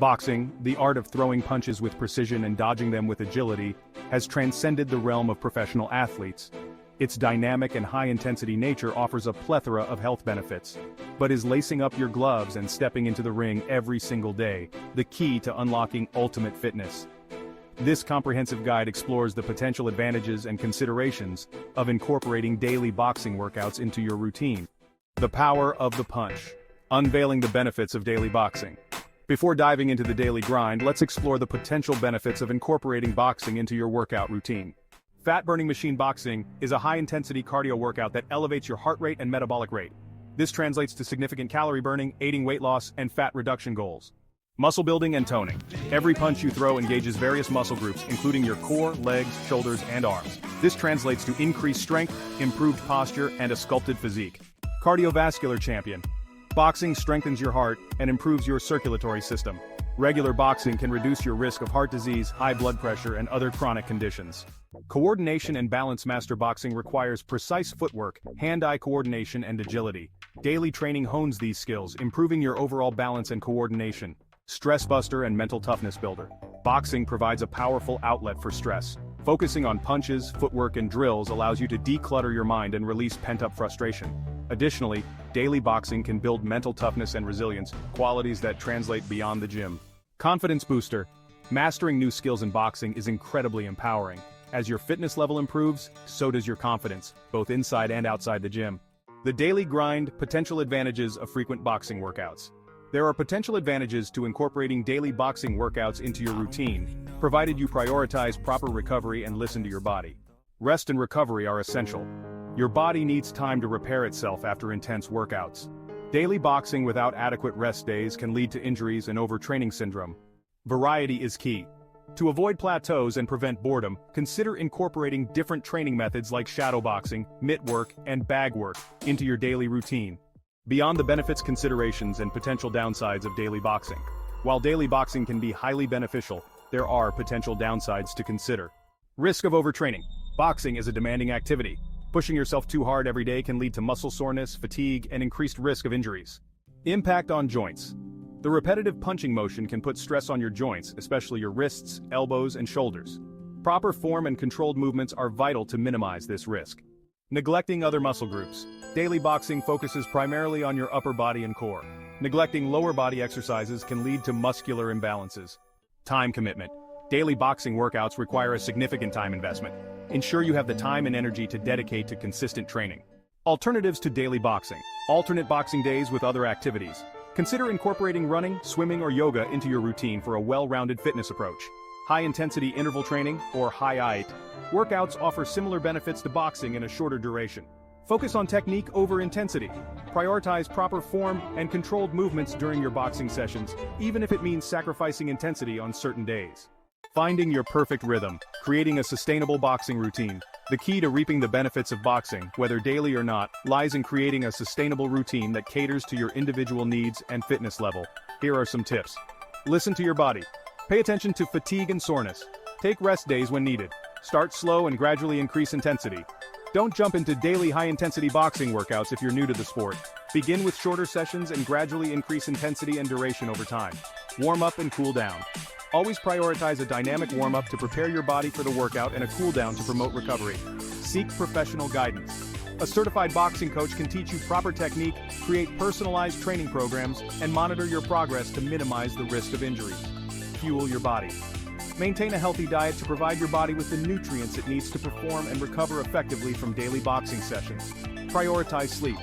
Boxing, the art of throwing punches with precision and dodging them with agility, has transcended the realm of professional athletes. Its dynamic and high-intensity nature offers a plethora of health benefits. But is lacing up your gloves and stepping into the ring every single day the key to unlocking ultimate fitness? This comprehensive guide explores the potential advantages and considerations of incorporating daily boxing workouts into your routine. The power of the punch. Unveiling the benefits of daily boxing. Before diving into the daily grind, let's explore the potential benefits of incorporating boxing into your workout routine. Fat-burning machine boxing is a high-intensity cardio workout that elevates your heart rate and metabolic rate. This translates to significant calorie burning, aiding weight loss and fat reduction goals. Muscle building and toning. Every punch you throw engages various muscle groups, including your core, legs, shoulders, and arms. This translates to increased strength, improved posture, and a sculpted physique. Cardiovascular Champion. Boxing strengthens your heart and improves your circulatory system. Regular boxing can reduce your risk of heart disease, high blood pressure, and other chronic conditions. Coordination and balance. Master boxing requires precise footwork, hand-eye coordination, and agility. Daily training hones these skills, improving your overall balance and coordination. Stress buster and mental toughness builder. Boxing provides a powerful outlet for stress. Focusing on punches, footwork, and drills allows you to declutter your mind and release pent-up frustration. Additionally, daily boxing can build mental toughness and resilience, qualities that translate beyond the gym. Confidence booster. Mastering new skills in boxing is incredibly empowering. As your fitness level improves, so does your confidence, both inside and outside the gym. The daily grind. Potential advantages of frequent boxing workouts. There are potential advantages to incorporating daily boxing workouts into your routine, provided you prioritize proper recovery and listen to your body. Rest and recovery are essential. Your body needs time to repair itself after intense workouts. Daily boxing without adequate rest days can lead to injuries and overtraining syndrome. Variety is key. To avoid plateaus and prevent boredom, consider incorporating different training methods like shadow boxing, mitt work, and bag work into your daily routine. Beyond the benefits, considerations, and potential downsides of daily boxing. While daily boxing can be highly beneficial, there are potential downsides to consider. Risk of overtraining. Boxing is a demanding activity. Pushing yourself too hard every day can lead to muscle soreness, fatigue, and increased risk of injuries. Impact on joints. The repetitive punching motion can put stress on your joints, especially your wrists, elbows, and shoulders. Proper form and controlled movements are vital to minimize this risk. Neglecting other muscle groups. Daily boxing focuses primarily on your upper body and core. Neglecting lower body exercises can lead to muscular imbalances. Time commitment. Daily boxing workouts require a significant time investment. Ensure you have the time and energy to dedicate to consistent training. Alternatives to daily boxing. Alternate boxing days with other activities. Consider incorporating running, swimming, or yoga into your routine for a well-rounded fitness approach. High-intensity interval training, or high-IT, workouts offer similar benefits to boxing in a shorter duration. Focus on technique over intensity. Prioritize proper form and controlled movements during your boxing sessions, even if it means sacrificing intensity on certain days. Finding your perfect rhythm. Creating a sustainable boxing routine. The key to reaping the benefits of boxing, whether daily or not, lies in creating a sustainable routine that caters to your individual needs and fitness level. Here are some tips. Listen to your body. Pay attention to fatigue and soreness. Take rest days when needed. Start slow and gradually increase intensity. Don't jump into daily high-intensity boxing workouts if you're new to the sport. Begin with shorter sessions and gradually increase intensity and duration over time. Warm up and cool down. Always prioritize a dynamic warm-up to prepare your body for the workout and a cool down to promote recovery. Seek professional guidance. A certified boxing coach can teach you proper technique, create personalized training programs, and monitor your progress to minimize the risk of injury. Fuel your body. Maintain a healthy diet to provide your body with the nutrients it needs to perform and recover effectively from daily boxing sessions. Prioritize sleep.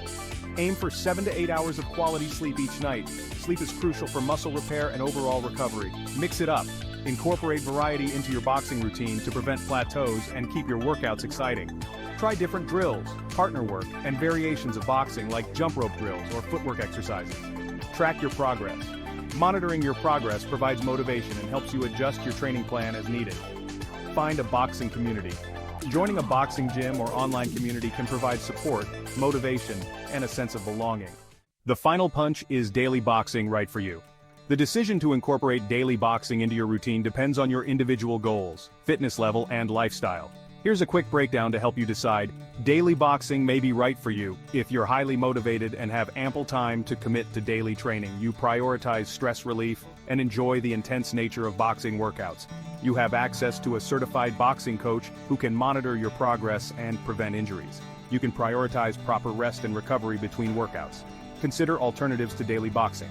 Aim for 7 to 8 hours of quality sleep each night. Sleep is crucial for muscle repair and overall recovery. Mix it up. Incorporate variety into your boxing routine to prevent plateaus and keep your workouts exciting. Try different drills, partner work, and variations of boxing like jump rope drills or footwork exercises. Track your progress. Monitoring your progress provides motivation and helps you adjust your training plan as needed. Find a boxing community. Joining a boxing gym or online community can provide support, motivation, and a sense of belonging. The final punch is daily boxing right for you. The decision to incorporate daily boxing into your routine depends on your individual goals, fitness level, and lifestyle. Here's a quick breakdown to help you decide. Daily boxing may be right for you if you're highly motivated and have ample time to commit to daily training. You prioritize stress relief, and enjoy the intense nature of boxing workouts. You have access to a certified boxing coach who can monitor your progress and prevent injuries. You can prioritize proper rest and recovery between workouts. Consider alternatives to daily boxing.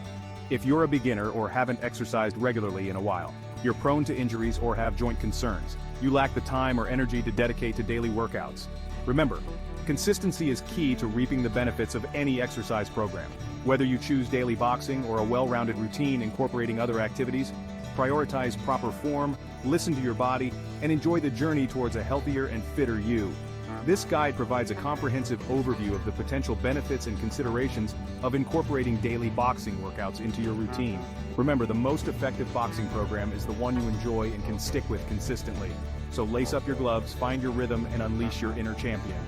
If you're a beginner or haven't exercised regularly in a while, you're prone to injuries or have joint concerns, you lack the time or energy to dedicate to daily workouts. Remember, consistency is key to reaping the benefits of any exercise program. Whether you choose daily boxing or a well-rounded routine incorporating other activities, prioritize proper form, listen to your body, and enjoy the journey towards a healthier and fitter you. This guide provides a comprehensive overview of the potential benefits and considerations of incorporating daily boxing workouts into your routine. Remember, the most effective boxing program is the one you enjoy and can stick with consistently. So lace up your gloves, find your rhythm, and unleash your inner champion.